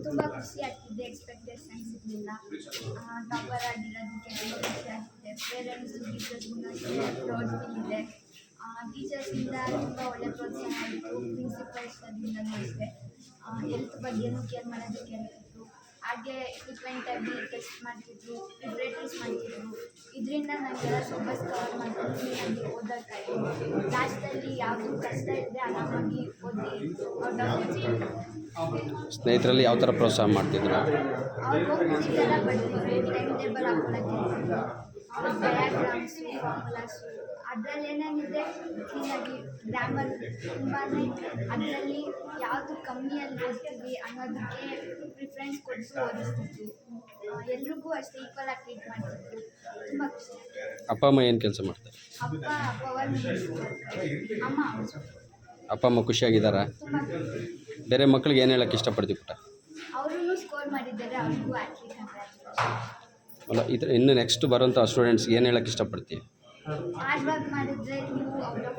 ತುಂಬ ಖುಷಿ ಆಗ್ತಿದೆ, ಎಕ್ಸ್ಪೆಕ್ಟೇಷನ್ಸ್ ಇರಲಿಲ್ಲ. ಟಾಪರ್ ಆಗಿರೋದಕ್ಕೆ ತುಂಬ ಖುಷಿ ಆಗ್ತಿದೆ. ಪೇರೆಂಟ್ಸು ಟೀಚರ್ಸ್ಗೂ ಅಷ್ಟೇ ಪ್ರೌಡ್ ಫೀಲ್ ಇದೆ. ಟೀಚರ್ಸಿಂದ ತುಂಬ ಒಳ್ಳೆ ಪ್ರೋತ್ಸಾಹ ಆಯಿತು. ಪ್ರಿನ್ಸಿಪಲ್ಸ್ ಅದರಿಂದನೂ ಅಷ್ಟೇ ಹೆಲ್ತ್ ಬಗ್ಗೆನೂ ಕೇರ್ ಮಾಡೋದಕ್ಕೆ ಹೇಳ್ತಿದ್ರು. ಹಾಗೆ ಫ್ರೀಕ್ವೆಂಟಾಗಿ ಟೆಸ್ಟ್ ಮಾಡ್ತಿದ್ರು, ಪ್ರಿಪ್ರೇಟರೀಸ್ ಮಾಡ್ತಿದ್ರು. ಇದರಿಂದ ನನಗೆಲ್ಲ ಸಿಲೆಬಸ್ ಕವರ್ ಮಾಡ್ಕೊಂಡು ಕ್ಲೀನಾಗಿ ಓದೋಕ್ಕಾಯಿತು. ಲಾಸ್ಟಲ್ಲಿ ಯಾವುದು ಕಷ್ಟ ಇದ್ದರೆ ಆರಾಮಾಗಿ ಓದಿ ಔಟ್ ಆಫ್ ಸ್ನೇಹಿತರಲ್ಲಿ ಯಾವ ಥರ ಪ್ರೋತ್ಸಾಹ ಮಾಡ್ತಿದ್ರು? ಅವ್ರು ಹೋಗ್ತಿದ್ದೆಲ್ಲ ಬರ್ತಿದ್ರು, ಟೈಮ್ ಟೇಬಲ್ ಹಾಕೊಳಕ್ಕೆ ಹೇಳ್ತಿದ್ರು. ಡಯಾಗ್ರಾಮ್ಸು, ಫಾರ್ಮುಲಾಸು ಅದರಲ್ಲಿ ಏನೇನಿದೆ ಕ್ಲೀನಾಗಿ ಗ್ರಾಮರ್ ತುಂಬಾ ಅದರಲ್ಲಿ ಯಾವುದು ಕಮ್ಮಿಯಲ್ಲಿ ಓದ್ತೀವಿ ಅನ್ನೋದಕ್ಕೆ ಪ್ರಿಫರೆನ್ಸ್ ಕೊಟ್ಟು ಓದಿಸ್ತಿದ್ರು. ಎಲ್ರಿಗೂ ಅಷ್ಟೇ ಈಕ್ವಲಾಗಿ ಟ್ರೀಟ್ ಮಾಡ್ತಿದ್ರು. ತುಂಬ ಖುಷಿ. ಅಪ್ಪ ಅಮ್ಮ ಏನು ಕೆಲಸ ಮಾಡ್ತಾರೆ? ಅಪ್ಪ ಪವರ್ ಮಿನಿಸ್ಟರ್, ಅಮ್ಮ ಅಪ್ಪ ಅಮ್ಮ ಖುಷಿಯಾಗಿದ್ದಾರಾ? ತುಂಬ ಬೇರೆ ಮಕ್ಳಿಗೆ ಏನು ಹೇಳೋಕ್ಕೆ ಇಷ್ಟಪಡ್ತೀವಿ ಪುಟ್ಟ? ಅವರೂ ಸ್ಕೋರ್ ಮಾಡಿದ್ದಾರೆ, ಅವ್ರಿಗೂ ಆ್ಯಕ್ಚುಲಿ ಕಂಗ್ರ್ಯಾಚುಲೇಷನ್. ಅಲ್ಲ, ಇನ್ನು ನೆಕ್ಸ್ಟ್ ಬರೋಂಥ ಸ್ಟೂಡೆಂಟ್ಸ್ಗೆ ಏನು ಹೇಳೋಕ್ಕೆ ಇಷ್ಟಪಡ್ತೀವಿ? ಹಾರ್ಡ್ ವರ್ಕ್ ಮಾಡಿದ್ರೆ ನೀವು ಔಟ್ ಆಫ್